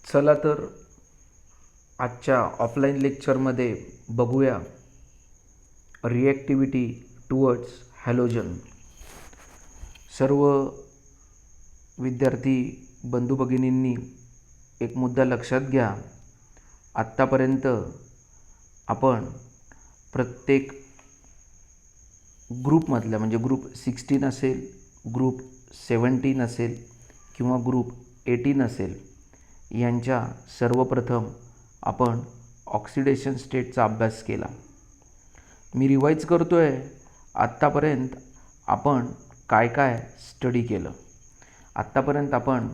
चला तर आजच्या ऑफलाईन लेक्चरमध्ये बघूया रिॲक्टिव्हिटी टुवर्ड्स हॅलोजन. सर्व विद्यार्थी बंधू भगिनींनी एक मुद्दा लक्षात घ्या. आत्तापर्यंत आपण प्रत्येक ग्रुपमधल्या म्हणजे ग्रुप 16 असेल, ग्रुप 17 असेल किंवा ग्रुप 18 असेल, यांच्या सर्वप्रथम आपण ऑक्सिडेशन स्टेटचा अभ्यास केला. मी रिवाईज करतो आहे. आत्तापर्यंत आपण काय काय स्टडी केलं. आत्तापर्यंत आपण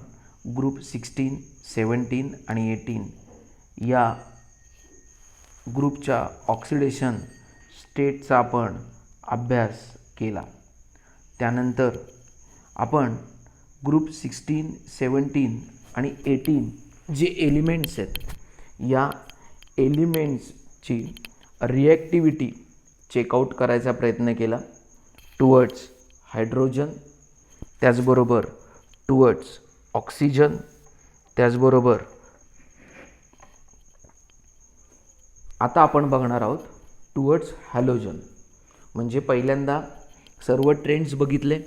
ग्रुप 16, 17 आणि 18 या ग्रुपच्या ऑक्सिडेशन स्टेटचा आपण अभ्यास केला. त्यानंतर आपण ग्रुप 16, 17 आणि 18 जे एलिमेंट्स आहेत, या एलिमेंट्सची रिॲक्टिव्हिटी चेकआउट करायचा प्रयत्न केला टुवर्ड्स हायड्रोजन, त्याचबरोबर टुवर्ड्स ऑक्सिजन, त्याचबरोबर आता आपण बघणार आहोत टुवर्ड्स हॅलोजन. म्हणजे पहिल्यांदा सर्व ट्रेंड्स बघितले,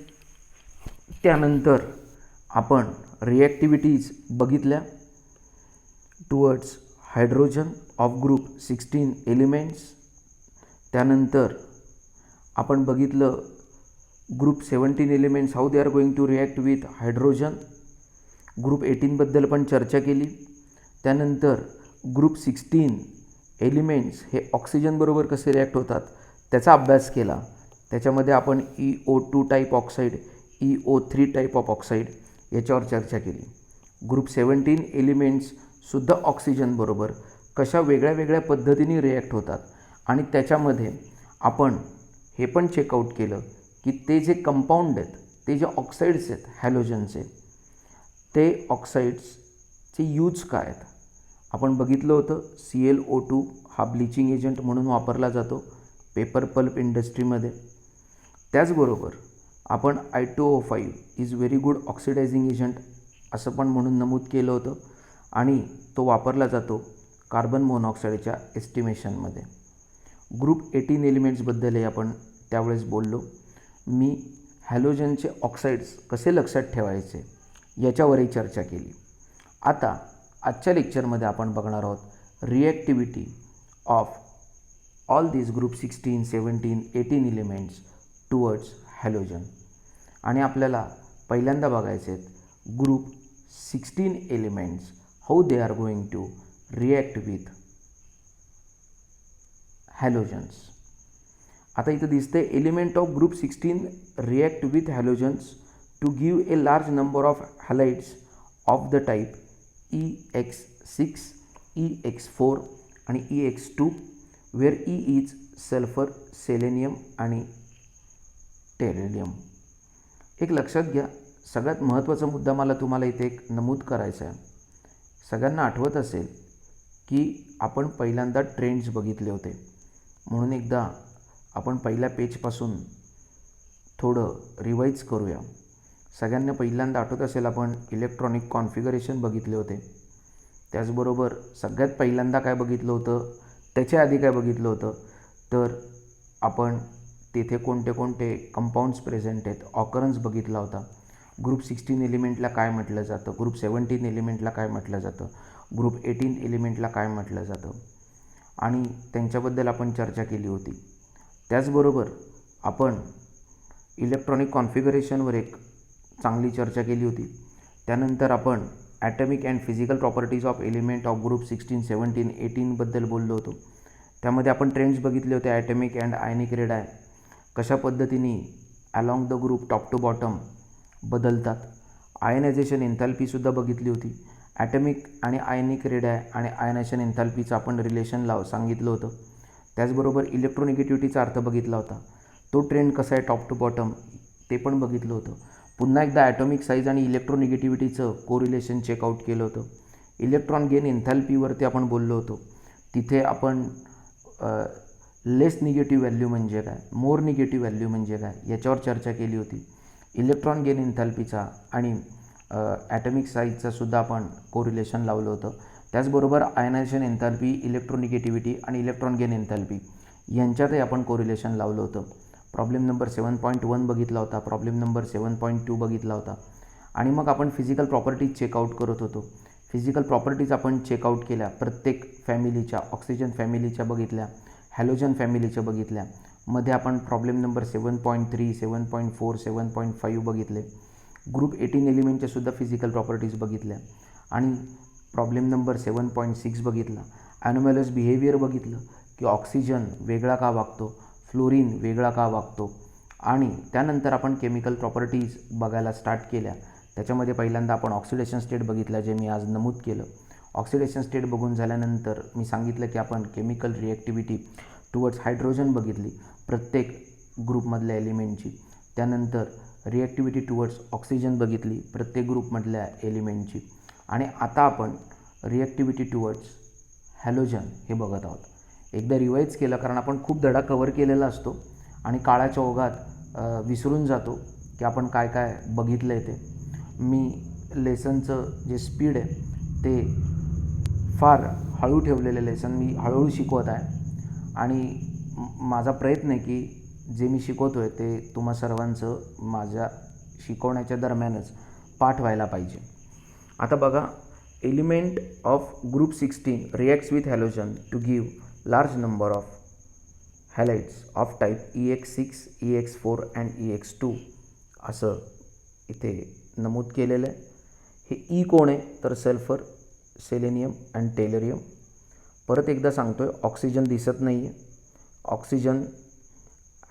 त्यानंतर आपण रिॲक्टिव्हिटीज बघितल्या towards hydrogen of group 16 elements. त्यानंतर आपण बघितलं group 17 elements how they are going to react with hydrogen. Group 18बद्दल पण चर्चा केली. त्यानंतर ग्रुप 16 एलिमेंट्स हे ऑक्सिजनबरोबर कसे रिॲक्ट होतात त्याचा अभ्यास केला. त्याच्यामध्ये आपण EO2 type oxide, EO3 type of oxide याच्यावर चर्चा केली. ग्रुप 17 एलिमेंट्ससुद्धा ऑक्सिजनबरोबर कशा वेगळ्या वेगळ्या पद्धतीने रिॲक्ट होतात आणि त्याच्यामध्ये आपण हे पण चेकआउट केलं की ते जे कंपाऊंड आहेत, ते जे ऑक्साईड्स आहेत हॅलोजनचे, ते ऑक्साईड्सचे यूज काय आहेत आपण बघितलं होतं. ClO2 हा ब्लिचिंग एजंट म्हणून वापरला जातो पेपर पल्प इंडस्ट्रीमध्ये. त्याचबरोबर आपण I2O5 is very good oxidizing agent असं पण म्हणून नमूद केलं होतं आणि तो वापरला जातो कार्बन मोनॉक्साईडच्या एस्टिमेशनमध्ये. ग्रुप 18 एलिमेंट्सबद्दलही आपण त्यावेळेस बोललो. मी हॅलोजनचे ऑक्साईड्स कसे लक्षात ठेवायचे याच्यावरही चर्चा केली. आता आजच्या लेक्चरमध्ये आपण बघणार आहोत reactivity of all these group 16, 17, 18 elements towards halogen. आणि आपल्याला पहिल्यांदा बघायचे आहेत group 16 elements how they are going to react with halogens. आता इथं दिसते element of group 16 react with halogens to give a large number of halides of the type EX6, EX4 आणि EX2 where E is sulphur, selenium आणि tellurium. एक लक्षात घ्या, सगळ्यात महत्त्वाचा मुद्दा मला तुम्हाला इथे एक नमूद करायचा आहे. सगळ्यांना आठवत असेल की आपण पहिल्यांदा ट्रेंड्स बघितले होते, म्हणून एकदा आपण पहिल्या पेजपासून थोडं रिवाईज करूया. सगळ्यांना पहिल्यांदा आठवत असेल आपण इलेक्ट्रॉनिक कॉन्फिगरेशन बघितले होते. त्याचबरोबर सगळ्यात पहिल्यांदा काय बघितलं होतं, त्याच्या आधी काय बघितलं होतं, तर आपण तेथे कोणते कोणते कंपाऊंड्स प्रेझेंट आहेत ऑकरन्स बघितला होता. ग्रुप 16 एलिमेंटला काय म्हटलं जातं, ग्रुप 17 एलिमेंटला काय म्हटलं जातं, ग्रुप 18 एलिमेंटला काय म्हटलं जातं आणि त्यांच्याबद्दल आपण चर्चा केली होती. त्याचबरोबर आपण इलेक्ट्रॉनिक कॉन्फिगरेशनवर एक चांगली चर्चा केली होती. त्यानंतर आपण atomic and physical properties of element of group 16, 17, 18बद्दल बोललो होतो. त्यामध्ये आपण ट्रेंड्स बघितले होते. ॲटमिक अँड आयनिक रेडाय कशा पद्धतीने along the group top to bottom बदलतात. आयनायझेशन एन्थॅल्पीसुद्धा बघितली होती. ॲटमिक आणि आयनिक रेडाय आणि आयनायझेशन एन्थॅल्पीचं आपण रिलेशन सांगितलं होतं. त्याचबरोबर इलेक्ट्रोनिगेटिव्हिटीचा अर्थ बघितला होता. तो ट्रेंड कसा आहे टॉप टू बॉटम ते पण बघितलं होतं. पुन्हा एकदा ॲटॉमिक साईज आणि इलेक्ट्रोनिगेटिव्हिटीचं कोरिलेशन चेकआउट केलं होतं. इलेक्ट्रॉन गेन एन्थॅल्पीवरती आपण बोललो होतो. तिथे आपण लेस निगेटिव्ह व्हॅल्यू म्हणजे काय, मोर निगेटिव्ह व्हॅल्यू म्हणजे काय याच्यावर चर्चा केली होती. इलेक्ट्रॉन गेन एन्थॅल्पीचा आणि ॲटमिक साईजचं सुद्धा आपण कोरिलेशन लावलं होतं. त्याचबरोबर आयनायझेशन एन्थॅल्पी, इलेक्ट्रोनिगेटिव्हिटी आणि इलेक्ट्रॉन गेन एन्थॅल्पी यांच्यातही आपण कोरिलेशन लावलं होतं. प्रॉब्लेम नंबर 7.1 बघितला होता, प्रॉब्लेम नंबर 7.2 बघितला होता. आणि मग आपण फिजिकल प्रॉपर्टीज चेकआउट करत होतो. फिजिकल प्रॉपर्टीज आपण चेकआउट केल्या, प्रत्येक फॅमिलीच्या, ऑक्सिजन फॅमिलीच्या बघितल्या, हॅलोजन फॅमिलीच्या बघितल्या. मध्ये आपण प्रॉब्लेम नंबर 7.3, 7.4, 7.5 बघितले. ग्रुप 18 एलिमेंटच्या सुद्धा फिजिकल प्रॉपर्टीज बघितल्या. आणि प्रॉब्लेम नंबर 7.6 बघितला, ॲनोमॅलस बिहेवियर बघितलं की ऑक्सिजन वेगळा का वागतो, फ्लोरीन वेगळा का वागतो. आणि त्यानंतर आपण केमिकल प्रॉपर्टीज बघायला स्टार्ट केल्या. त्याच्यामध्ये पहिल्यांदा आपण ऑक्सिडेशन स्टेट बघितला, जे मी आज नमूद केलं. ऑक्सिडेशन स्टेट बघून झाल्यानंतर मी सांगितलं की आपण केमिकल रिॲक्टिव्हिटी टुवर्ड्स हायड्रोजन बघितली प्रत्येक ग्रुपमधल्या एलिमेंटची. त्यानंतर रिॲक्टिव्हिटी टुवर्ड्स ऑक्सिजन बघितली प्रत्येक ग्रुपमधल्या एलिमेंटची. आणि आता आपण रिॲक्टिव्हिटी टुवर्ड्स हॅलोजन हे बघत आहोत. एकदा रिवाईज केलं, कारण आपण खूप धडा कव्हर केलेला असतो आणि काळाच्या ओघात विसरून जातो की आपण काय काय बघितलं आहे ते. मी लेसनचं जे स्पीड आहे ते फार हळू ठेवलेलं लेसन मी हळूहळू शिकवत आहे. आणि माझा प्रयत्न आहे की जे मी शिकवतो आहे ते तुम्हा सर्वांचं माझ्या शिकवण्याच्या दरम्यानच पाठ व्हायला पाहिजे. आता बघा, element of group 16 reacts with halogen to give large number of halides of type EX6, EX4 and EX2 असं इथे नमूद केलेलं आहे. हे ई कोण आहे तर सल्फर, सेलेनियम अँड टेलरियम. परत एकदा सांगतो आहे, ऑक्सिजन दिसत नाही आहे. ऑक्सिजन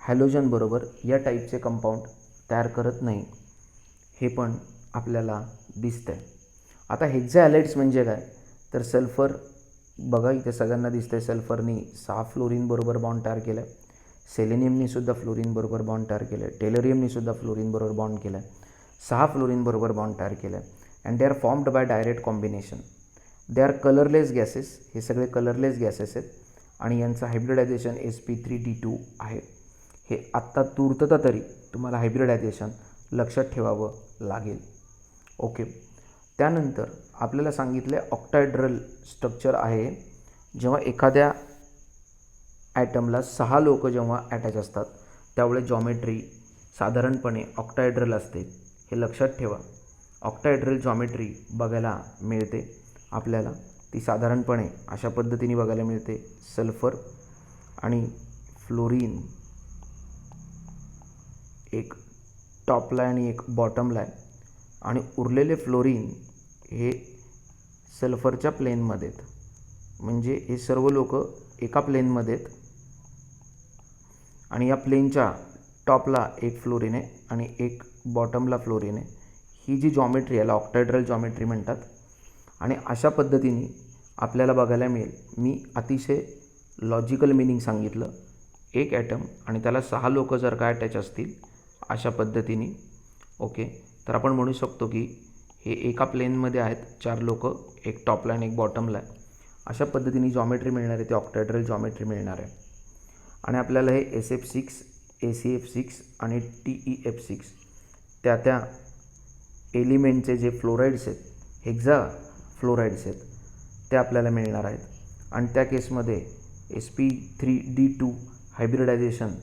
हॅलोजनबरोबर या टाईपचे कंपाऊंड तयार करत नाही, हे पण आपल्याला दिसतं आहे. आता हेक्झा हॅलाइड्स म्हणजे काय तर सल्फर, बघा इथे सगळ्यांना दिसतं आहे, सल्फरनी 6 फ्लोरीनबरोबर बॉन्ड तयार केलं आहे. सेलेनियमनी सुद्धा फ्लोरीनबरोबर बॉन्ड तयार केलं आहे. टेलरियमनी सुद्धा फ्लोरीनबरोबर बॉन्ड केलं आहे. 6 फ्लोरीनबरोबर बॉन्ड तयार केलं आहे. And they are formed by direct combination. They are colourless gases. हे सगळे कलरलेस गॅसेस आहेत आणि यांचं हायब्रिडायझेशन sp3d2 आहे. हे आत्ता तूर्तता तरी तुम्हाला हायब्रिडायझेशन लक्षात ठेवावं लागेल. ओके. त्यानंतर आपल्याला सांगितलं ऑक्टायड्रल स्ट्रक्चर आहे. जेव्हा एखाद्या ॲटमला 6 लोक जेव्हा अटॅच असतात त्यावेळेस जॉमेट्री साधारणपणे ऑक्टायड्रल असते. हे लक्षात ठेवा. ऑक्टायड्रल जॉमेट्री बघायला मिळते आपल्याला. ती साधारणपणे अशा पद्धतीने बघायला मिळते. सल्फर आणि फ्लोरीन एक टॉपला आणि एक बॉटमला आहे आणि उरलेले फ्लोरीन हे सल्फरच्या प्लेनमध्ये आहेत. म्हणजे हे सर्व लोक एका प्लेनमध्ये आहेत आणि या प्लेनच्या टॉपला एक फ्लोरीन आहे आणि एक बॉटमला फ्लोरीन आहे. ही जी जॉमेट्री याला ऑक्टायड्रल जॉमेट्री म्हणतात. आणि अशा पद्धतीने आपल्याला बघायला मिळेल. मी अतिशय लॉजिकल मिनिंग सांगितलं. एक ॲटम आणि त्याला 6 लोक जर का अटॅच असतील अशा पद्धतीने, ओके, तर आपण म्हणू शकतो की हे एका प्लेनमध्ये आहेत 4 लोक, एक टॉपला आणि एक बॉटमला आहे. अशा पद्धतीने जॉमेट्री मिळणार आहे, ते ऑक्टायड्रल जॉमेट्री मिळणार आहे. आणि आपल्याला हे SF6, ACF6 आणि TEF6 त्या एलिमेंटचे जे फ्लोराईड्स आहेत, हेक्झा फ्लोराईड्स आहेत, ते आपल्याला मिळणार आहेत. आणि त्या केसमध्ये sp3d2 हायब्रिडायझेशन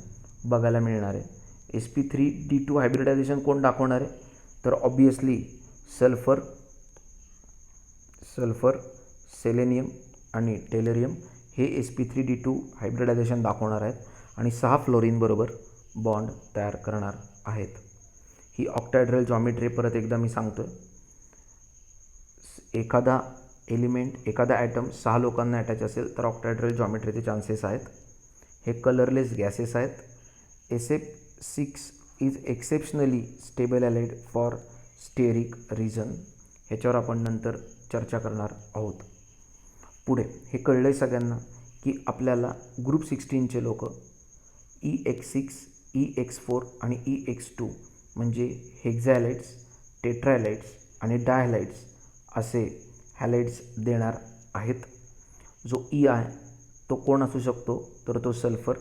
बघायला मिळणार आहे. sp3d2 हायब्रिडायझेशन कोण दाखवणार आहे तर ऑब्वियसली सल्फर, सेलेनियम आणि टेलरियम हे sp3d2 हायब्रिडायझेशन दाखवणार आहेत आणि 6 फ्लोरीनबरोबर बॉन्ड तयार करणार आहेत. ही ऑक्टायड्रल जॉमेट्री परत एकदा मी सांगतो आहे. एखादा एलिमेंट, एखादा ॲटम 6 लोकांना अटॅच असेल तर ऑक्टायड्रल जॉमेट्रीचे चान्सेस आहेत. हे कलरलेस गॅसेस आहेत. SF6 is exceptionally stable halide for steric reason. ह्याच्यावर आपण नंतर चर्चा करणार आहोत. पुढे हे कळलं आहे सगळ्यांना की आपल्याला ग्रुप 16चे लोक EX6, EX4 आणि EX2 म्हणजे हेक्झाहॅलाइड्स, टेट्राहॅलाइड्स आणि डायहॅलाइड्स असे हॅलाइड्स देणार आहेत. जो E आहे तो कोण असू शकतो तर तो सल्फर,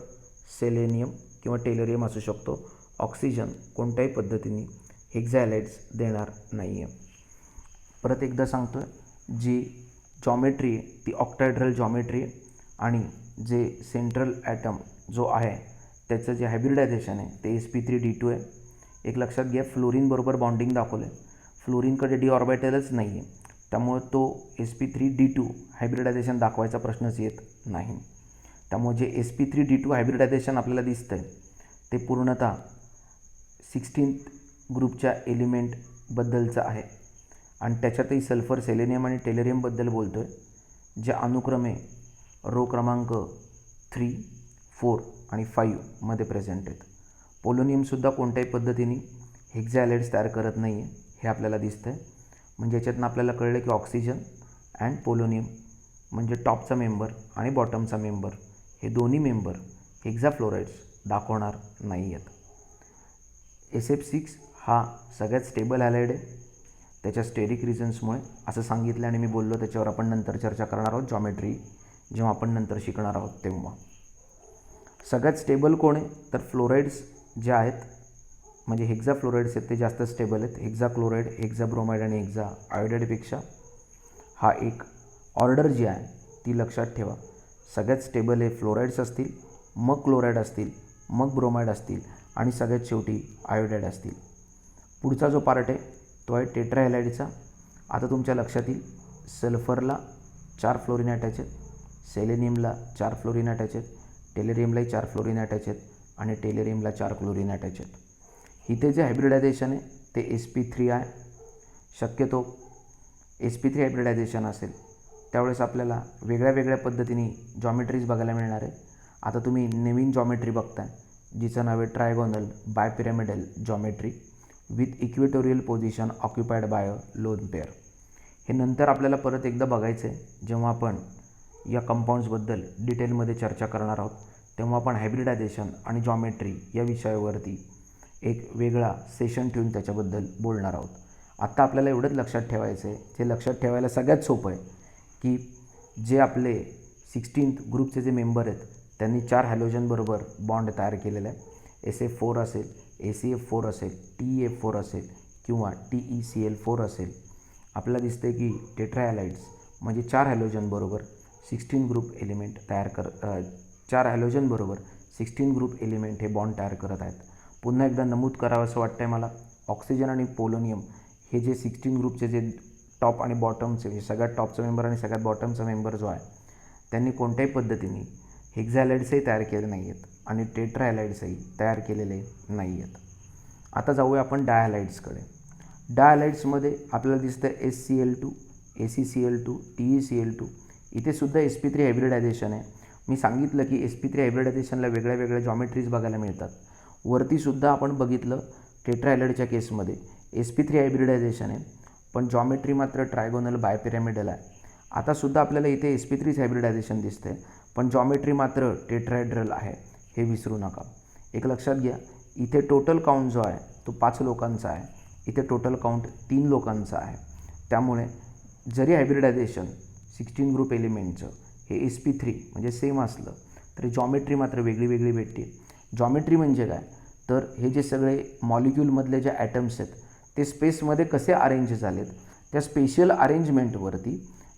सेलेनियम किंवा टेलरियम असू शकतो. ऑक्सिजन कोणत्याही पद्धतीने हेक्झाहॅलाइड्स देणार नाही आहे. परत एकदा सांगतो आहे, जी जॉमेट्री आहे ती ऑक्टाहेड्रल जॉमेट्री आहे आणि जे सेंट्रल ॲटम जो आहे त्याचं जे हायब्रिडायझेशन आहे ते sp3d2 आहे. एक लक्षात घ्या, फ्लोरीनबरोबर बॉन्डिंग दाखवलं आहे, फ्लोरीनकडे डी ऑर्बिटलच नाही आहे, त्यामुळे तो sp3d2 हायब्रिडायझेशन दाखवायचा प्रश्नच येत नाही. त्यामुळे जे sp3d2 हायब्रिडायझेशन आपल्याला दिसतं आहे ते पूर्णतः 16th ग्रुपच्या एलिमेंटबद्दलचं आहे आणि त्याच्यातही सल्फर, सेलेनियम आणि टेलेरियमबद्दल बोलतो आहे, जे अनुक्रमे रो क्रमांक 3, 4 आणि 5 मध्ये प्रेझेंट आहेत. पोलोनियमसुद्धा कोणत्याही पद्धतीने हेक्झॅलाइड्स तयार करत नाही आहे हे आपल्याला दिसतं आहे. म्हणजे याच्यातनं आपल्याला कळलं की ऑक्सिजन अँड पोलोनियम म्हणजे टॉपचा मेंबर आणि बॉटमचा मेंबर हे दोन्ही मेंबर हेक्झाफ्लोराइड्स दाखवणार नाही आहेत. SF6 हा सगळ्यात स्टेबल हॅलाइड आहे त्याच्या स्टेरिक रिझन्समुळे असं सांगितलं आणि मी बोललो, त्याच्यावर आपण नंतर चर्चा करणार आहोत जॉमेट्री जेव्हा आपण नंतर शिकणार आहोत तेव्हा. सगळ्यात स्टेबल कोण आहे तर फ्लोराइड्स जे आहेत म्हणजे हेक्झाफ्लोराइड्स आहेत ते जास्त स्टेबल आहेत. हेक्झाक्लोराइड, हेक्झाब्रोमाइड आणि हेक्झा आयोडाईडपेक्षा हा एक ऑर्डर जी आहे ती लक्षात ठेवा. सगळ्यात स्टेबल हे फ्लोराइड्स असतील, मग क्लोराईड असतील, मग ब्रोमाइड असतील आणि सगळ्यात शेवटी आयोडाईड असतील. पुढचा जो पार्ट आहे तो आहे टेट्राहॅलाइडचा. आता तुमच्या लक्षात येईल सल्फरला 4 फ्लोरीन अटॅच आहेत, सेलेनियमला 4 फ्लोरीन अटॅच आहेत, टेलेरियमलाही 4 फ्लोरीन अटॅच आहेत आणि टेलेरियमला 4 क्लोरीन अटॅच आहेत. इथे जे हायब्रिडायझेशन आहे ते sp3 आहे. शक्यतो sp3 हायब्रिडायझेशन असेल त्यावेळेस आपल्याला वेगळ्या वेगळ्या पद्धतीने जॉमेट्रीज बघायला मिळणार आहे. आता तुम्ही नवीन जॉमेट्री बघताय जिचं नाव आहे trigonal bipyramidal geometry with equatorial position occupied by a lone pair. हे नंतर आपल्याला परत एकदा बघायचं आहे जेव्हा आपण या कंपाऊंड्सबद्दल डिटेलमध्ये चर्चा करणार आहोत, तेव्हा आपण हायब्रिडायझेशन आणि जॉमेट्री या विषयावरती एक वेगळा सेशन ठेवून त्याच्याबद्दल बोलणार आहोत. आत्ता आपल्याला एवढंच लक्षात ठेवायचं आहे, जे लक्षात ठेवायला सगळ्यात सोपं आहे की जे आपले 16th ग्रुपचे जे मेंबर आहेत त्यांनी 4 हॅलोजनबरोबर बॉन्ड तयार केलेला आहे. SF4 असेल, ACF4 असेल, TeF4 असेल किंवा TeCl4 असेल. आपल्याला दिसते की टेट्राहॅलाइड्स म्हणजे 4 हॅलोजनबरोबर 16 ग्रुप एलिमेंट तयार 4 हॅलोजनबरोबर 16 ग्रुप एलिमेंट हे बॉन्ड तयार करत आहेत. पुन्हा एकदा नमूद करावं असं वाटतं आहे मला, ऑक्सिजन आणि पोलोनियम हे जे 16 ग्रुपचे जे टॉप आणि बॉटमचे सगळ्यात टॉपचा मेंबर आणि सगळ्यात बॉटमचा मेंबर जो आहे त्यांनी कोणत्याही पद्धतीने हेक्झॅलाइड्सही तयार केले नाही आहेत आणि टेट्राहॅलाइड्सही तयार केलेले नाही आहेत. आता जाऊया आपण डायहॅलाइड्सकडे. डायहॅलाइड्समध्ये आपल्याला दिसतं SCl2, ACCl2, TeCl2. इथे सुद्धा sp3 हायब्रिडायझेशन आहे. मी सांगितलं की sp3 हायब्रिडायझेशनला वेगळ्या वेगळ्या जॉमेट्रीज बघायला मिळतात. वरतीसुद्धा आपण बघितलं टेट्राहॅलाइडच्या केसमध्ये sp3 हायब्रिडायझेशन आहे पण जॉमेट्री मात्र ट्रायगोनल बायपिरॅमिडल आहे. आतासुद्धा आपल्याला इथे sp3 हायब्रिडायझेशन दिसते पण जॉमेट्री मात्र टेट्राहेड्रल आहे, हे विसरू नका. एक लक्षात घ्या, इथे टोटल काउंट जो आहे तो 5 लोकांचा आहे, इथे टोटल काउंट 3 लोकांचा आहे. त्यामुळे जरी हायब्रिडायझेशन 16 ग्रुप एलिमेंटचं हे sp3 म्हणजे सेम असलं तरी जॉमेट्री मात्र वेगळी वेगळी भेटते. जॉमेट्री म्हणजे काय तर हे जे सगळे मॉलिक्यूलमधले जे ॲटम्स आहेत ते स्पेसमध्ये कसे अरेंज झालेत त्या स्पेशियल अरेंजमेंटवरती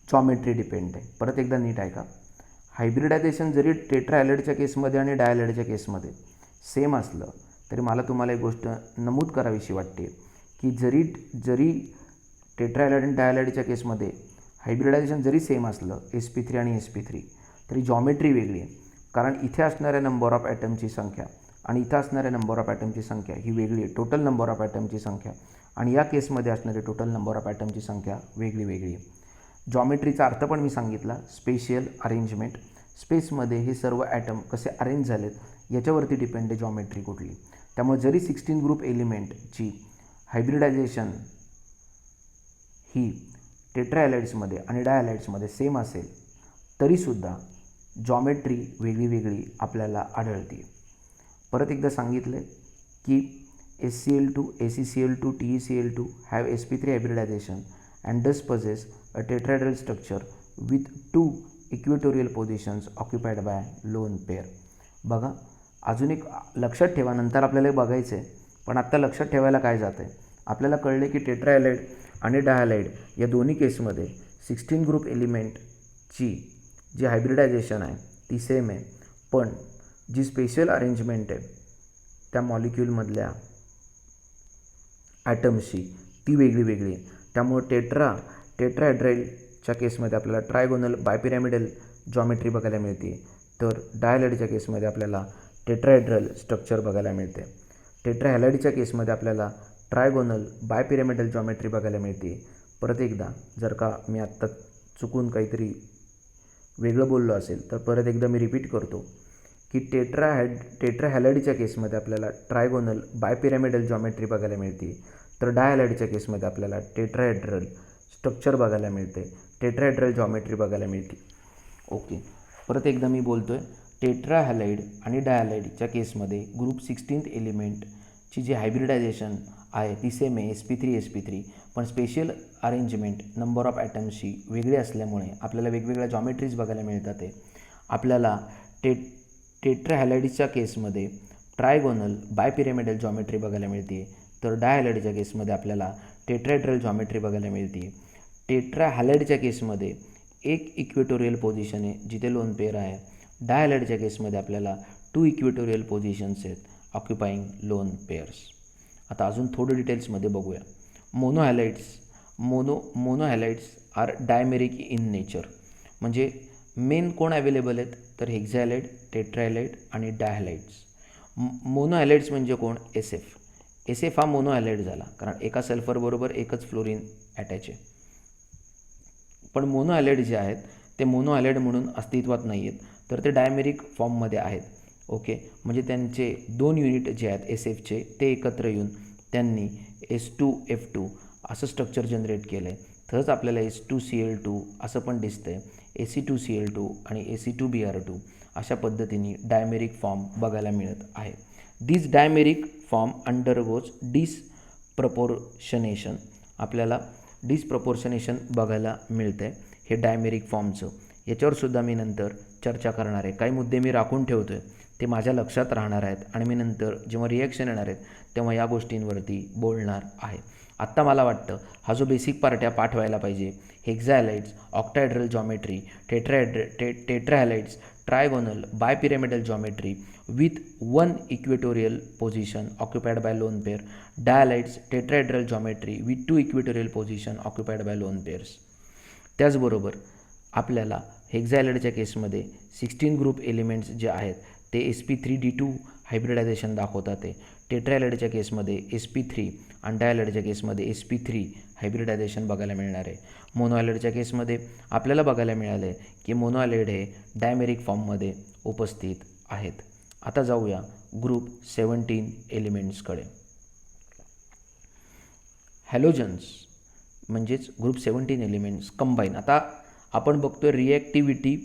जॉमेट्री डिपेंड आहे. परत एकदा नीट ऐका, हायब्रिडायझेशन जरी टेट्राहॅलाइडच्या केसमध्ये आणि डायहॅलाइडच्या केसमध्ये सेम असलं तरी मला तुम्हाला एक गोष्ट नमूद करावीशी वाटते की जरी टेट्राहॅलाइड आणि डायहॅलाइडच्या केसमध्ये हायब्रिडायझेशन जरी सेम असलं sp3 आणि sp3 तरी जॉमेट्री वेगळी आहे. कारण इथे असणाऱ्या नंबर ऑफ ॲटमची संख्या आणि इथं असणाऱ्या नंबर ऑफ ॲटमची संख्या ही वेगळी आहे, टोटल नंबर ऑफ ॲटमची संख्या, आणि या केसमध्ये असणारी टोटल नंबर ऑफ ॲटमची संख्या वेगळी वेगळी आहे. जॉमेट्रीचा अर्थ पण मी सांगितला, स्पेशियल अरेंजमेंट. स्पेसमध्ये हे सर्व ॲटम कसे अरेंज झालेत याच्यावरती डिपेंड आहे जॉमेट्री कुठली. त्यामुळे जरी 16 ग्रुप एलिमेंटची हायब्रिडायझेशन ही टेट्राहॅलाइड्समध्ये आणि डायहॅलाइड्समध्ये सेम असेल तरीसुद्धा जॉमेट्री वेगळी वेगळी आपल्याला आढळते. परत एकदा सांगितलं की SCl2, ACCl2, TeCl2 have sp3 hybridization and thus possess a tetrahedral structure with 2 equatorial positions occupied by lone pair. बघा, अजून एक लक्षात ठेवा, नंतर आपल्याला बघायचं आहे पण आत्ता लक्षात ठेवायला काय जातं आहे, आपल्याला कळले की टेट्राहॅलाइड आणि डायहॅलाइड या दोन्ही केसमध्ये 16 ग्रुप एलिमेंटची जी हायब्रिडायझेशन आहे ती सेम आहे, पण जी स्पेशल अरेंजमेंट आहे त्या मॉलिक्यूलमधल्या ॲटम्सची ती वेगळी वेगळी आहे. त्यामुळे टेट्राहेड्रलच्या केसमध्ये आपल्याला ट्रायगोनल बायपिरॅमिडल जॉमेट्री बघायला मिळते, तर डायहॅलाइडच्या केसमध्ये आपल्याला टेट्राहेड्रल स्ट्रक्चर बघायला मिळते. टेट्राहॅलाइडच्या केसमध्ये आपल्याला ट्रायगोनल बायपिरॅमिडल जॉमेट्री बघायला मिळते. परत एकदा जर का मी आत्ता चुकून काहीतरी वेगळं बोललो असेल तर परत एकदा मी रिपीट करतो की टेट्राहॅलाइडच्या केसमध्ये आपल्याला ट्रायगोनल बायपिरॅमिडल जॉमेट्री बघायला मिळते, तर डायहॅलाइडच्या केसमध्ये आपल्याला टेट्राहेड्रल स्ट्रक्चर बघायला मिळते, टेट्राहेड्रल जॉमेट्री बघायला मिळते. ओके, परत एकदा मी बोलतो आहे, टेट्राहॅलाइड आणि डायहॅलाइडच्या केसमध्ये ग्रुप 16 एलिमेंटची जी हायब्रिडायझेशन आहे ती सेम आहे sp3 पण स्पेशल अरेंजमेंट नंबर ऑफ ॲटम्सची वेगळी असल्यामुळे आपल्याला वेगवेगळ्या जॉमेट्रीज बघायला मिळतात. आहे आपल्याला टेट्राहॅलाइडच्या केसमध्ये ट्रायगोनल बायपिरॅमिडल जॉमेट्री बघायला मिळते, तर डायहॅलाइडच्या केसमध्ये आपल्याला टेट्राहेड्रल जॉमेट्री बघायला मिळते. टेट्राहॅलाइडच्या केसमध्ये एक इक्वेटोरियल पोझिशन आहे जिथे लोन पेअर आहे, डायहॅलाइडच्या केसमध्ये आपल्याला 2 इक्वेटोरियल पोझिशन्स आहेत ऑक्युपाईंग लोन पेअर्स. आता अजून थोडं डिटेल्समध्ये बघूया. मोनोहॅलाइड्स आर डायमेरिक इन नेचर, म्हणजे मेन कोण अवेलेबल आहेत तर हेक्झाहॅलाइड, टेट्राहॅलाइड आणि डायहॅलाइड्स. मोनोहॅलाइड्स म्हणजे कोण? एसएफ हा मोनोहॅलाइड झाला कारण एका सल्फरबरोबर एकच फ्लोरीन अटॅच आहे. पण मोनोहॅलाइड जे आहेत ते मोनोहॅलाइड म्हणून अस्तित्वात नाही आहेत, तर ते डायमेरिक फॉर्ममध्ये आहेत. ओके, म्हणजे त्यांचे 2 युनिट जे आहेत एसएफचे ते एकत्र येऊन त्यांनी S2F2 असं स्ट्रक्चर जनरेट केलं आहे. तसंच आपल्याला S2Cl2 असं पण दिसतं आहे, Ac2Cl2 आणि Ac2Br2 अशा पद्धतीने डायमेरिक फॉर्म बघायला मिळत आहे. दिस डायमेरिक फॉर्म अंडरगोज डिसप्रपोर्शनेशन, आपल्याला डिसप्रपोर्शनेशन बघायला मिळतं आहे हे डायमेरिक फॉर्मचं. याच्यावरसुद्धा मी नंतर चर्चा करणार आहे. काही मुद्दे मी राखून ठेवतो आहे ते माझ्या लक्षात राहणार आहेत आणि मी नंतर जेव्हा रिॲक्शन येणार आहेत तेव्हा या गोष्टींवरती बोलणार आहे. आत्ता मला वाटतं हा जो बेसिक पार्ट आहे पाठ व्हायला पाहिजे. Hexahalides, octahedral geometry, tetrahalides, trigonal bipyramidal geometry with 1 equatorial position occupied by lone pair, dihalides tetrahedral geometry with 2 equatorial position occupied by lone pairs. त्याचबरोबर आपल्याला हेक्झाहॅलाइडच्या केसमध्ये 16 ग्रुप एलिमेंट्स जे आहेत ते sp3d2 हायब्रिडायझेशन दाखवतात. ते टेट्राहॅलाइडच्या केसमध्ये sp3 आणि डायहॅलाइडच्या केसमध्ये sp3 हायब्रिडायझेशन बघायला मिळणार आहे. मोनोहॅलाइडच्या केसमध्ये आपल्याला बघायला मिळालं आहे की मोनोहॅलाइड हे डायमेरिक फॉर्ममध्ये उपस्थित आहेत. आता जाऊया ग्रुप 17 एलिमेंट्सकडे. हॅलोजन्स म्हणजेच ग्रुप 17 एलिमेंट्स कंबाईन. आता आपण बघतोय रिॲक्टिव्हिटी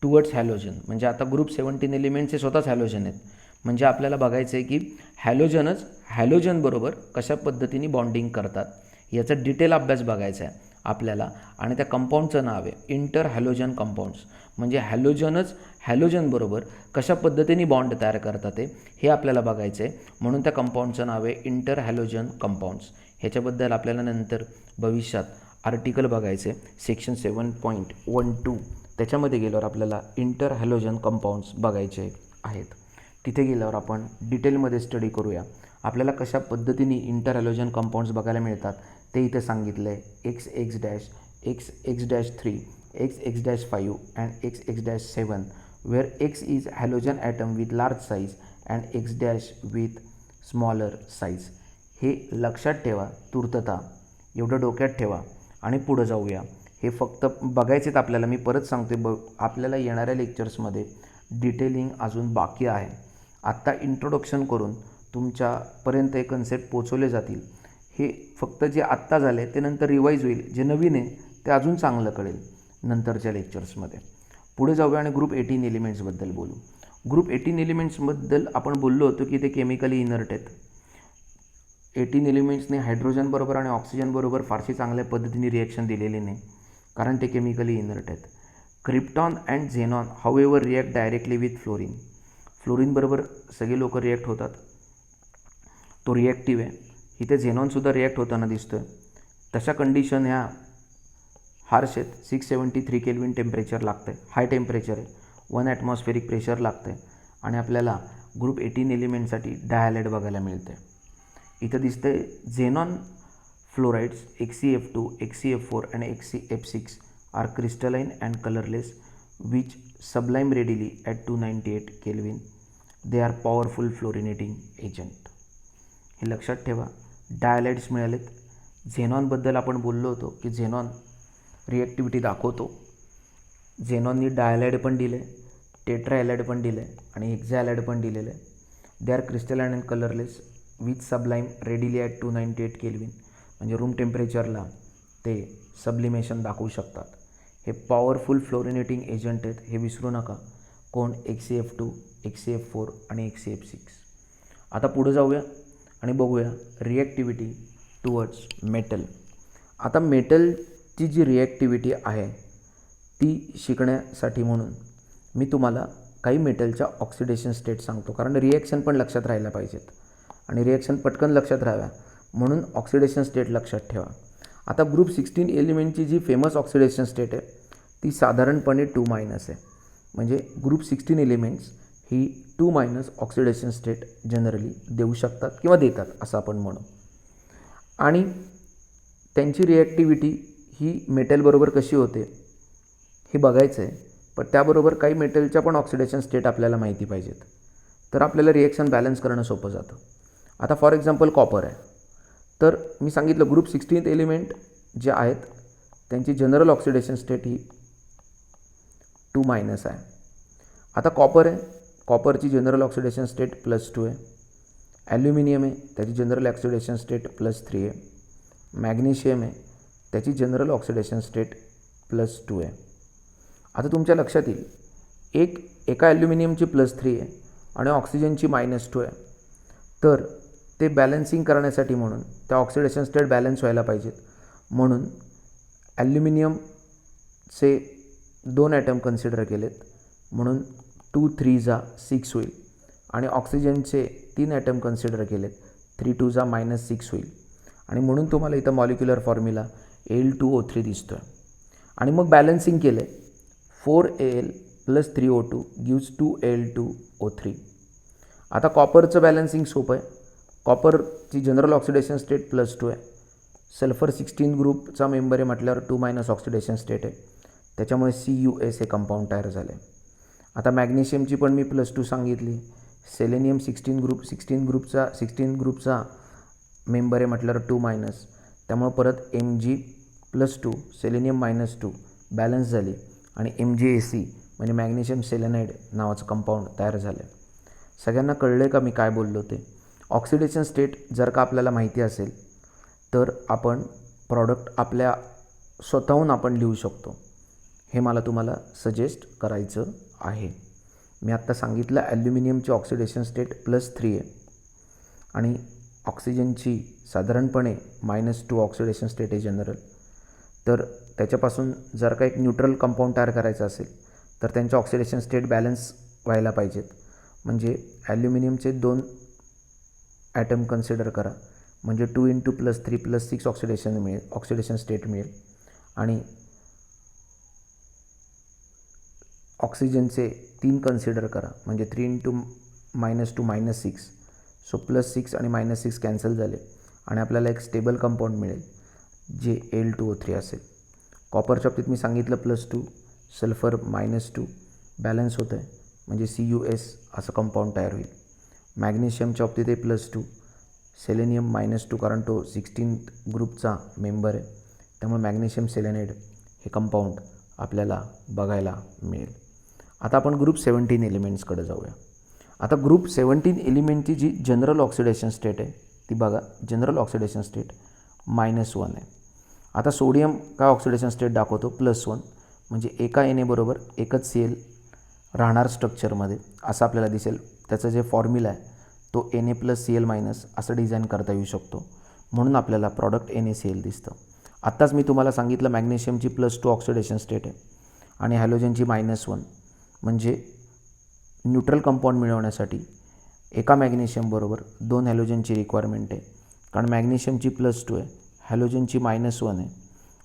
टुवर्ड्स हॅलोजन, म्हणजे आता ग्रुप 17 एलिमेंट्स हे स्वतःच हॅलोजन आहेत. म्हणजे आपल्याला बघायचं आहे की हॅलोजनबरोबर कशा पद्धतीने बॉन्डिंग करतात याचा डिटेल अभ्यास बघायचा आहे आपल्याला. आणि त्या कंपाऊंडचं नाव आहे इंटर हॅलोजन कंपाऊंड्स, म्हणजे हॅलोजनबरोबर कशा पद्धतीने बॉन्ड तयार करतात हे आपल्याला बघायचं आहे. म्हणून त्या कंपाऊंडचं नाव आहे इंटर हॅलोजन कंपाऊंड्स. ह्याच्याबद्दल आपल्याला नंतर भविष्यात आर्टिकल बघायचे सेक्शन 7.12, त्याच्यामध्ये गेल्यावर आपल्याला इंटर हॅलोजन कंपाऊंड्स बघायचे आहेत. तिथे गेल्यावर आपण डिटेलमध्ये स्टडी करूया. आपल्याला कशा पद्धतीने इंटर हॅलोजन कंपाऊंड्स बघायला मिळतात ते इथे सांगितलं आहे. XX-, XX-3, XX-5 and XX-7, where X is halogen atom with large size and X- with smaller size. हे लक्षात ठेवा, तूर्तता एवढं डोक्यात ठेवा आणि पुढं जाऊया. हे फक्त बघायचेत आपल्याला. मी परत सांगते, आपल्याला येणाऱ्या लेक्चर्समध्ये डिटेलिंग अजून बाकी आहे. आत्ता इंट्रोडक्शन करून तुमच्यापर्यंत हे कन्सेप्ट पोचवले जातील. हे फक्त जे आत्ता झाले ते नंतर रिवाईज होईल, जे नवीन आहे ते अजून चांगलं कळेल नंतरच्या लेक्चर्समध्ये. पुढे जाऊया आणि ग्रुप 18 एलिमेंट्सबद्दल बोलू. ग्रुप 18 एलिमेंट्सबद्दल आपण बोललो होतो की ते केमिकली इनर्ट आहेत. 18 एलिमेंट्सने हायड्रोजनबरोबर आणि ऑक्सिजनबरोबर फारशी चांगल्या पद्धतीने रिॲक्शन दिलेली नाही कारण ते केमिकली इनर्ट आहेत. Krypton and xenon however react directly with fluorine. फ्लोरीनबरोबर सगळे लोक रिॲक्ट होतात, तो रिॲक्टिव्ह आहे. इथे झेनॉनसुद्धा रिॲक्ट होताना दिसतो आहे. तशा कंडिशन ह्या हार्श आहेत. 673 केल्विन टेम्परेचर लागतं आहे, हाय टेम्परेचर आहे, 1 ॲटमॉस्फेरिक प्रेशर लागतं आहे आणि आपल्याला ग्रुप 18 एलिमेंटसाठी डायहॅलाइड बघायला मिळतं आहे. इथं दिसतं आहे xenon fluorides XeF2, XeF4 and XeF6 are crystalline and colorless which sublime readily at 298 Kelvin. They are powerful fluorinating agent. हे लक्षात ठेवा. डायहॅलाइड्स मिळालेत. झेनॉनबद्दल आपण बोललो होतो की झेनॉन रिॲक्टिव्हिटी दाखवतो. झेनॉननी डायहॅलाइड पण दिले, टेट्राहॅलाइड पण दिले आणि हेक्साहॅलाइड पण दिलेलं आहे. They are crystalline and colourless with sublime readily at 298 kelvin. म्हणजे रूम टेम्परेचरला ते सब्लिमेशन दाखवू शकतात. हे पॉवरफुल फ्लोरिनेटिंग एजंट आहेत, हे विसरू नका. कोण? XeF2, XeF4 आणि XeF6. आता पुढे जाऊया आणि बघूया रिॲक्टिव्हिटी टुवर्ड्स मेटल. आता मेटलची जी रिॲक्टिव्हिटी आहे ती शिकण्यासाठी म्हणून मी तुम्हाला काही मेटलच्या ऑक्सिडेशन स्टेट सांगतो, कारण रिॲक्शन पण लक्षात राहायला पाहिजेत आणि रिॲक्शन पटकन लक्षात राहाव्या म्हणून ऑक्सिडेशन स्टेट लक्षात ठेवा. आता ग्रुप 16 एलिमेंटची जी फेमस ऑक्सिडेशन स्टेट आहे ती साधारणपणे 2- आहे. म्हणजे ग्रुप 16 एलिमेंट्स ही 2- ऑक्सिडेशन स्टेट जनरली देऊ शकतात किंवा देतात असं आपण म्हणू. आणि त्यांची रिॲक्टिव्हिटी ही मेटलबरोबर कशी होते हे बघायचं आहे. पण त्याबरोबर काही मेटलच्या पण ऑक्सिडेशन स्टेट आपल्याला माहिती पाहिजेत, तर आपल्याला रिॲक्शन बॅलन्स करणं सोपं जातं. आता फॉर एक्झाम्पल कॉपर आहे, तर मी सांगितलं ग्रुप 16 एलिमेंट जे आहेत त्यांची जनरल ऑक्सिडेशन स्टेट ही 2- आहे. आता कॉपर आहे, कॉपरची जनरल ऑक्सिडेशन स्टेट +2 आहे. ॲल्युमिनियम आहे, त्याची जनरल ऑक्सिडेशन स्टेट +3 आहे. मॅग्नेशियम आहे, त्याची जनरल ऑक्सिडेशन स्टेट +2 आहे. आता तुमच्या लक्षात येईल एका ॲल्युमिनियमची +3 आहे आणि ऑक्सिजनची -2 आहे. तर ते बॅलन्सिंग करण्यासाठी म्हणून त्या ऑक्सिडेशन स्टेट बॅलन्स व्हायला पाहिजेत म्हणून ॲल्युमिनियमचे 2 ॲटम कन्सिडर केलेत म्हणून 2 3 जा 6 होईल आणि ऑक्सिजनचे 3 ॲटम कन्सिडर केलेत 3 2 जा -6 होईल आणि म्हणून तुम्हाला इथं मॉलिक्युलर फॉर्म्युला Al2O3 दिसतो आहे. आणि मग बॅलन्सिंग केलं आहे 4Al + 3O2 गिव्स 2Al2O3. आता कॉपरचं बॅलन्सिंग सोपं आहे. कॉपरची जनरल ऑक्सिडेशन स्टेट +2 आहे. सल्फर 16 ग्रुपचा मेंबर आहे म्हटल्यावर 2- ऑक्सिडेशन स्टेट आहे, त्याच्यामुळे CuS हे कंपाऊंड तयार झालं आहे. आता मॅग्नेशियमची पण मी +2 सांगितली. सेलेनियम 16 ग्रुपचा मेंबर आहे म्हटल्यावर 2- त्यामुळे परत Mg+2 सेलेनियम -2 बॅलन्स झाली आणि MgAc म्हणजे मॅग्नेशियम सेलेनाइड नावाचं कंपाऊंड तयार झालं आहे. सगळ्यांना कळलं आहे का मी काय बोललो ते? ऑक्सिडेशन स्टेट जर का आपल्याला माहिती असेल तर आपण प्रॉडक्ट आपल्या स्वतःहून आपण लिहू शकतो. हे मला तुम्हाला सजेस्ट करायचं आहे. मी आत्ता सांगितलं ॲल्युमिनियमची ऑक्सिडेशन स्टेट +3 आहे आणि ऑक्सिजनची साधारणपणे -2 ऑक्सिडेशन स्टेट आहे जनरल. तर त्याच्यापासून जर का एक न्यूट्रल कंपाऊंड तयार करायचं असेल तर त्यांचे ऑक्सिडेशन स्टेट बॅलन्स व्हायला पाहिजेत. म्हणजे ॲल्युमिनियमचे 2 ॲटम कन्सिडर करा म्हणजे 2 × +3 + 6 ऑक्सिडेशन स्टेट मिळेल आणि ऑक्सिजनचे 3 कन्सिडर करा म्हणजे 3 × -2 -6. सो +6 आणि -6 कॅन्सल झाले आणि आपल्याला एक स्टेबल कंपाऊंड मिळेल जे Al2O3 असेल. कॉपरच्या बाबतीत मी सांगितलं +2, सल्फर -2 बॅलन्स होतं आहे म्हणजे CuS असं कंपाऊंड तयार होईल. मॅग्नेशियमच्या बाबतीत आहे +2, सेलेनियम -2 कारण तो 16 ग्रुपचा मेंबर आहे त्यामुळे मॅग्नेशियम सेलेनाइड हे कंपाऊंड आपल्याला बघायला मिळेल. आता आपण ग्रुप 17 एलिमेंट्सकडे जाऊया. आता ग्रुप 17 एलिमेंटची जी जनरल ऑक्सिडेशन स्टेट आहे ती बघा. जनरल ऑक्सिडेशन स्टेट -1 आहे. आता सोडियम काय ऑक्सिडेशन स्टेट दाखवतो +1 म्हणजे एका Na बरोबर एकच Cl राहणार स्ट्रक्चरमध्ये असं आपल्याला दिसेल. त्याचं जे फॉर्म्युला आहे तो Na + Cl- असं डिझाईन करता येऊ शकतो म्हणून आपल्याला प्रॉडक्ट NaCl दिसतं. आत्ताच मी तुम्हाला सांगितलं मॅग्नेशियमची +2 ऑक्सिडेशन स्टेट आहे आणि हॅलोजनची -1 म्हणजे न्यूट्रल कंपाऊंड मिळवण्यासाठी एका मॅग्नेशियम बरोबर 2 हॅलोजनची रिक्वायरमेंट आहे कारण मॅग्नेशियमची +2 आहे, हॅलोजनची -1 आहे,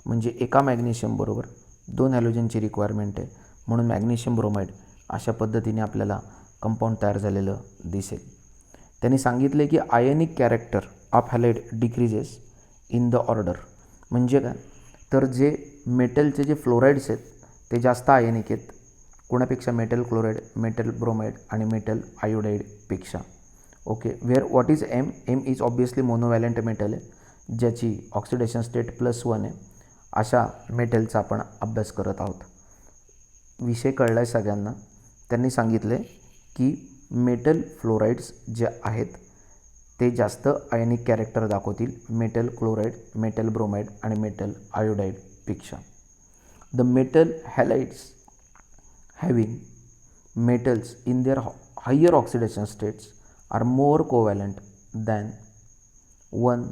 म्हणजे एका मॅग्नेशियम बरोबर 2 हॅलोजनची रिक्वायरमेंट आहे, म्हणून मॅग्नेशियम ब्रोमाइड अशा पद्धतीने आपल्याला कंपाऊंड तयार झालेलं दिसेल. त्यांनी सांगितले की ionic character of halide decreases in the order. म्हणजे काय, तर जे मेटलचे जे फ्लोराईड्स आहेत ते जास्त आयनिक आहेत कोणापेक्षा, मेटल क्लोराईड, मेटल ब्रोमाइड आणि मेटल आयोडाईडपेक्षा. Okay, where what is M. M is obviously monovalent metal आहे ज्याची ऑक्सिडेशन स्टेट +1 आहे. अशा मेटलचा आपण अभ्यास करत आहोत. विषय कळला आहे सगळ्यांना. त्यांनी सांगितले की मेटल फ्लोराईड्स जे आहेत ते जास्त आयनिक कॅरेक्टर दाखवतील मेटल क्लोराईड, मेटल ब्रोमाइड आणि मेटल आयोडाईडपेक्षा. The metal halides having metals in their higher oxidation states are more covalent than one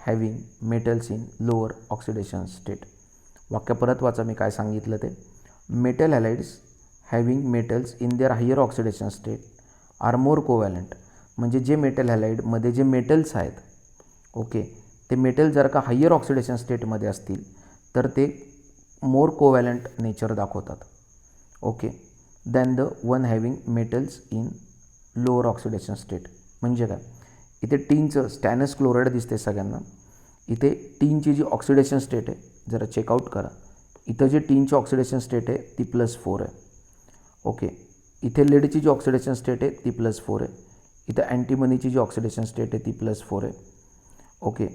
having metals in lower oxidation state. वाक्य परत वाचा, मी काय सांगितलं ते. Metal halides having metals in their higher oxidation state are more covalent. म्हणजे जे metal हॅलाइडमध्ये जे मेटल्स आहेत, ओके, ते मेटल जर का हायर ऑक्सिडेशन स्टेटमध्ये असतील तर ते मोर कोव्हॅलंट नेचर दाखवतात. Okay, than the one having metals in lower oxidation state. म्हणजे काय, इथे टीनचं स्टॅनस क्लोराईड दिसते सगळ्यांना. इथे टीनची जी ऑक्सिडेशन स्टेट आहे जरा चेकआउट करा. इथं जे टीनची ऑक्सिडेशन स्टेट आहे ती +4 आहे. ओके, इथे लेडची जी ऑक्सिडेशन स्टेट आहे ती +4 आहे. इथं अँटीमनीची जी ऑक्सिडेशन स्टेट आहे ती +4 आहे. ओके,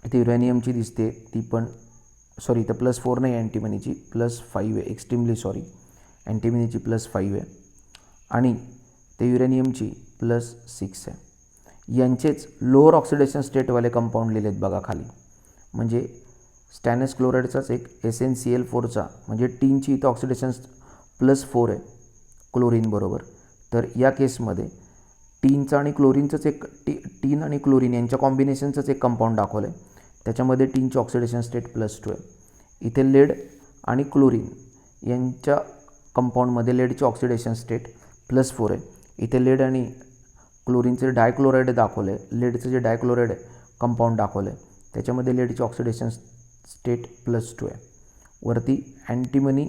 इथे युरेनियमची दिसते ती पण, सॉरी इथं +4 नाही, अँटीमनीची +5 आहे. एक्स्ट्रीमली सॉरी, अँटीमनीची +5 आहे आणि ते युरेनियमची +6 आहे. यांचेच लोअर ऑक्सिडेशन स्टेटवाले कंपाऊंड लिहिलेत बघा खाली. म्हणजे स्टॅनस क्लोराईडचाच एक SnCl4चा, म्हणजे टीनची इथं ऑक्सिडेशन +4 आहे क्लोरीन बरोबर. तर या केसमध्ये टीनचं आणि क्लोरीनचंच एक टीन आणि क्लोरीन यांच्या कॉम्बिनेशनचंच एक कंपाऊंड दाखवलं आहे. त्याच्यामध्ये टीनची ऑक्सिडेशन स्टेट +2 आहे. इथे लेड आणि क्लोरीन यांच्या कंपाऊंडमध्ये लेडची ऑक्सिडेशन स्टेट +4 आहे. इथे लेड आणि क्लोरीनचे डायक्लोराईड दाखवलं आहे. लेडचं जे डायक्लोराईड कंपाऊंड दाखवलं आहे त्याच्यामध्ये लेडची ऑक्सिडेशन स्टेट +2 आहे. वरती अँटीमनी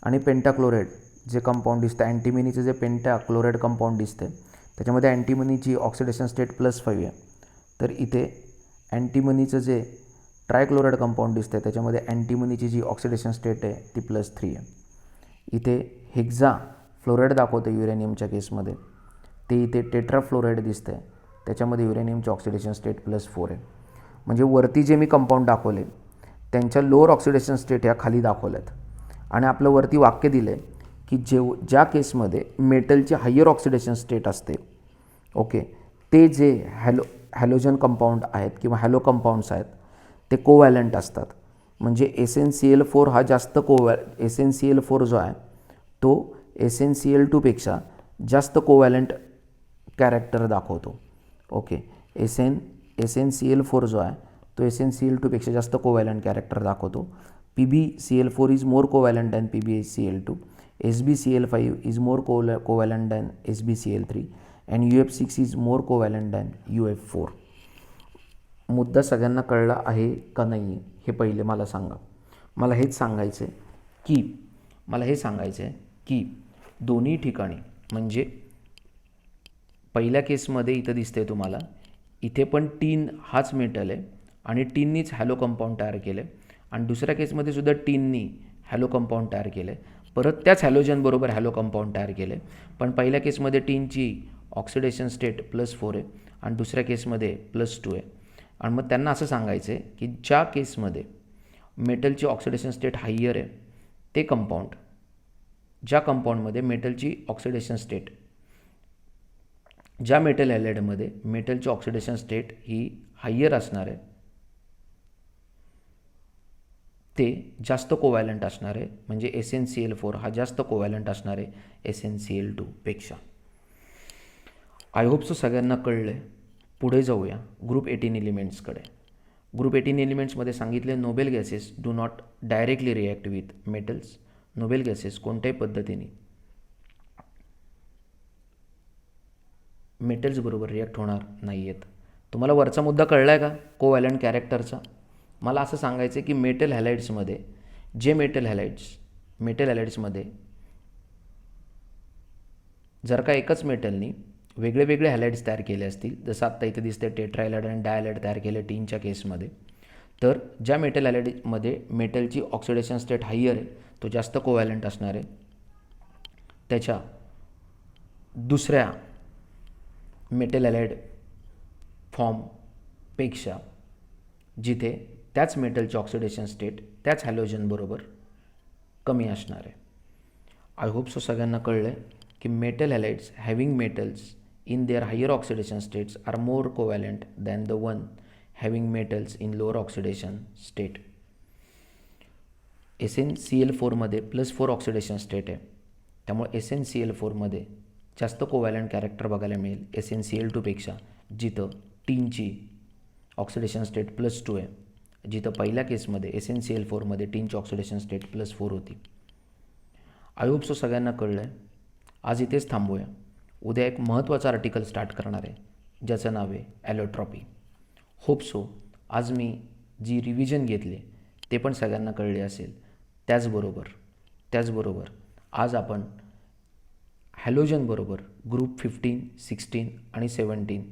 आणि पेंटाक्लोराईड जे कंपाऊंड दिसतं, अँटीमनीचं जे पेंटाक्लोराईड कंपाऊंड दिसतं त्याच्यामध्ये अँटीमनीची ऑक्सिडेशन स्टेट +5 आहे. तर इथे अँटीमनीचं जे ट्रायक्लोराईड कंपाऊंड दिसतं त्याच्यामध्ये अँटीमनीची जी ऑक्सिडेशन स्टेट आहे ती +3 आहे. इथे हेक्झा फ्लोराईड दाखवतं युरेनियमच्या केसमध्ये, ते इथे टेट्राफ्लोराईड दिसतं आहे त्याच्यामध्ये युरेनियमची ऑक्सिडेशन स्टेट +4 आहे. म्हणजे वरती जे मी कंपाऊंड दाखवले त्यांच्या लोअर ऑक्सिडेशन स्टेट ह्या खाली दाखवल्यात. आणि आपलं वरती वाक्य दिलं आहे की ज्या केसमध्ये मेटलची हायर ऑक्सिडेशन स्टेट असते, ओके, ते जे हॅलोजन कंपाऊंड आहेत किंवा हॅलो कंपाऊंड्स आहेत ते कोव्हॅलंट असतात. म्हणजे SnCl4 हा जास्त SnCl4 जो आहे तो SnCl2पेक्षा जास्त कोव्हॅलंट कॅरेक्टर दाखवतो. ओके, SnCl4 जो आहे तो SnCl2पेक्षा जास्त कोव्हॅलंट कॅरेक्टर दाखवतो. PbCl4 is more covalent than PbCl2. SbCl5 is more covalent than SbCl3 and UF6 is more covalent than UF4. मुद्दा सगळ्यांना कळला आहे का नाही हे पहिले मला सांगा. मला हेच सांगायचं आहे की दोन्ही ठिकाणी, म्हणजे पहिल्या केसमध्ये इथं दिसते तुम्हाला, इथे पण टीन हाच मेटल आहे आणि टीननीच हॅलो कंपाऊंड तयार केलं आहे. आणि दुसऱ्या केसमध्ये सुद्धा टीननी हॅलो कंपाऊंड तयार केलं आहे. परत त्याच हॅलोजनबरोबर हॅलो कंपाऊंड तयार केलं आहे. पण पहिल्या केसमध्ये टीनची ऑक्सिडेशन स्टेट +4 आहे आणि दुसऱ्या केसमध्ये +2 आहे. आणि मग त्यांना असं सांगायचं आहे की ज्या केसमध्ये मेटलची ऑक्सिडेशन स्टेट हायर आहे ते कंपाऊंड, ज्या कंपाऊंडमध्ये मेटलची ऑक्सिडेशन स्टेट, ज्या मेटल हॅलाइडमध्ये मेटलची ऑक्सिडेशन स्टेट ही हायर असणार आहे ते जास्त कोव्हॅलंट असणार आहे. म्हणजे SnCl4 हा जास्त कोव्हॅलंट असणार आहे SnCl2पेक्षा. आय होप सो सगळ्यांना कळलं आहे. पुढे जाऊया ग्रुप 18 एलिमेंट्सकडे. ग्रुप 18 एलिमेंट्समध्ये सांगितले Nobel gases do not directly react with metals. Nobel gases कोणत्याही पद्धतीने मेटल्सबरोबर रिॲक्ट होणार नाही आहेत. तुम्हाला वरचा मुद्दा कळला आहे का कोव्हॅलंट कॅरेक्टरचा? मला असं सांगायचं आहे की मेटल हॅलाइड्समध्ये मेटल हॅलाइड्समध्ये जर का एकच मेटलनी वेगळे वेगळे हॅलाइड्स तयार केले असतील, जसं आत्ता इथे दिसते टेट्राहॅलाइड आणि डायहॅलाइड तयार केले टीनच्या केसमध्ये, तर ज्या मेटल हॅलाइडमध्ये मेटलची ऑक्सिडेशन स्टेट हायर आहे तो जास्त कोव्हॅलंट असणार आहे. त्याच्या दुसऱ्या मेटल हॅलाइड फॉर्मपेक्षा जिथे त्याच मेटलची ऑक्सिडेशन स्टेट त्याच हॅलोजनबरोबर कमी असणार आहे. आय होप सो सगळ्यांना कळलं आहे की metal halides having metals in their higher oxidation states are more covalent than the one having metals in lower oxidation state. SnCl4मध्ये +4 ऑक्सिडेशन स्टेट आहे, त्यामुळे SnCl4मध्ये जास्त कोव्हॅलंट कॅरेक्टर बघायला मिळेल SnCl2पेक्षा, जिथं टीनची ऑक्सिडेशन स्टेट +2 आहे, जिथं पहिल्या केसमध्ये SnCl4मध्ये टीनची ऑक्सिडेशन स्टेट +4 होती. आय होप सो सगळ्यांना कळलं आहे. आज इथेच थांबूया. उद्या एक महत्त्वाचं आर्टिकल स्टार्ट करणार आहे ज्याचं नाव आहे ॲलोट्रॉपी. होप सो आज मी जी रिव्हिजन घेतली ते पण सगळ्यांना कळले असेल. त्याचबरोबर आज आपण हॅलोजनबरोबर ग्रुप 15, 16 आणि 17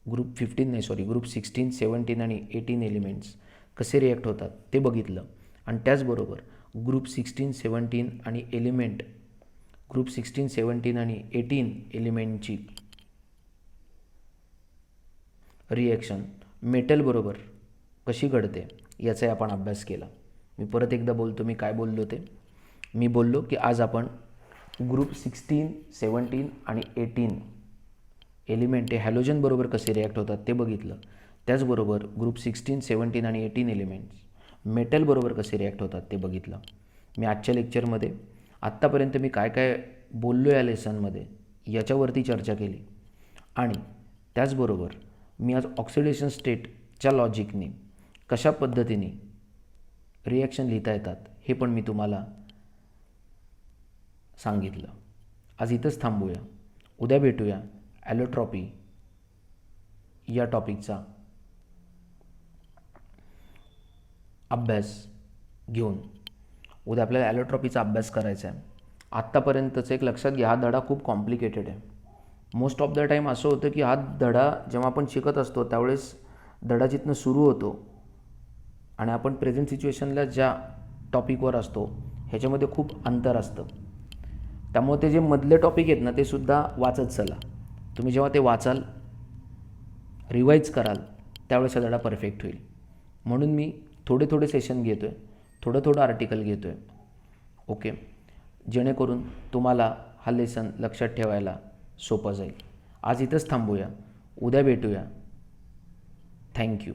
ग्रुप 16, 17 आणि 18 एलिमेंट्स कसे रिॲक्ट होतात ते बघितलं. आणि त्याचबरोबर ग्रुप 16, 17 आणि 18 एलिमेंटची रिॲक्शन मेटलबरोबर कशी घडते याचाही आपण अभ्यास केला. मी परत एकदा बोलतो मी काय बोललो ते. मी बोललो की आज आपण ग्रुप 16, 17 आणि 18 एलिमेंट हे हॅलोजनबरोबर कसे रिॲक्ट होतात ते बघितलं. त्याचबरोबर ग्रुप 16, 17 आणि 18 एलिमेंट्स मेटलबरोबर कसे रिॲक्ट होतात ते बघितलं. मी आजच्या लेक्चरमध्ये आत्तापर्यंत मी काय काय बोललो या लेसनमध्ये याच्यावरती चर्चा केली. आणि त्याचबरोबर मी आज ऑक्सिडेशन स्टेटच्या लॉजिकने कशा पद्धतीने रिॲक्शन लिहिता येतात हे पण मी तुम्हाला सांगितलं. आज इथंच थांबूया. उद्या भेटूया ॲलोट्रॉपी या टॉपिकचा अभ्यास घेऊन. उद्या आपल्याला ॲलोट्रॉपीचा अभ्यास करायचा आहे. आत्तापर्यंतचं एक लक्षात घ्या, हा धडा खूप कॉम्प्लिकेटेड आहे. मोस्ट ऑफ द टाईम असं होतं की हा धडा जेव्हा आपण शिकत असतो त्यावेळेस धडा जिथनं सुरू होतो आणि आपण प्रेझेंट सिच्युएशनला ज्या टॉपिकवर असतो ह्याच्यामध्ये खूप अंतर असतं. त्यामुळे ते जे मधले टॉपिक आहेत ना ते सुद्धा वाचत चला. तुम्ही जेव्हा ते वाचाल, रिवाईज कराल, त्यावेळेस हा धडा परफेक्ट होईल. म्हणून मी थोडे सेशन घेतो आहे, थोडं आर्टिकल घेतो आहे. ओके, जेणेकरून तुम्हाला हा लेसन लक्षात ठेवायला सोपं जाईल. आज इथंच थांबूया. उद्या भेटूया. थँक्यू.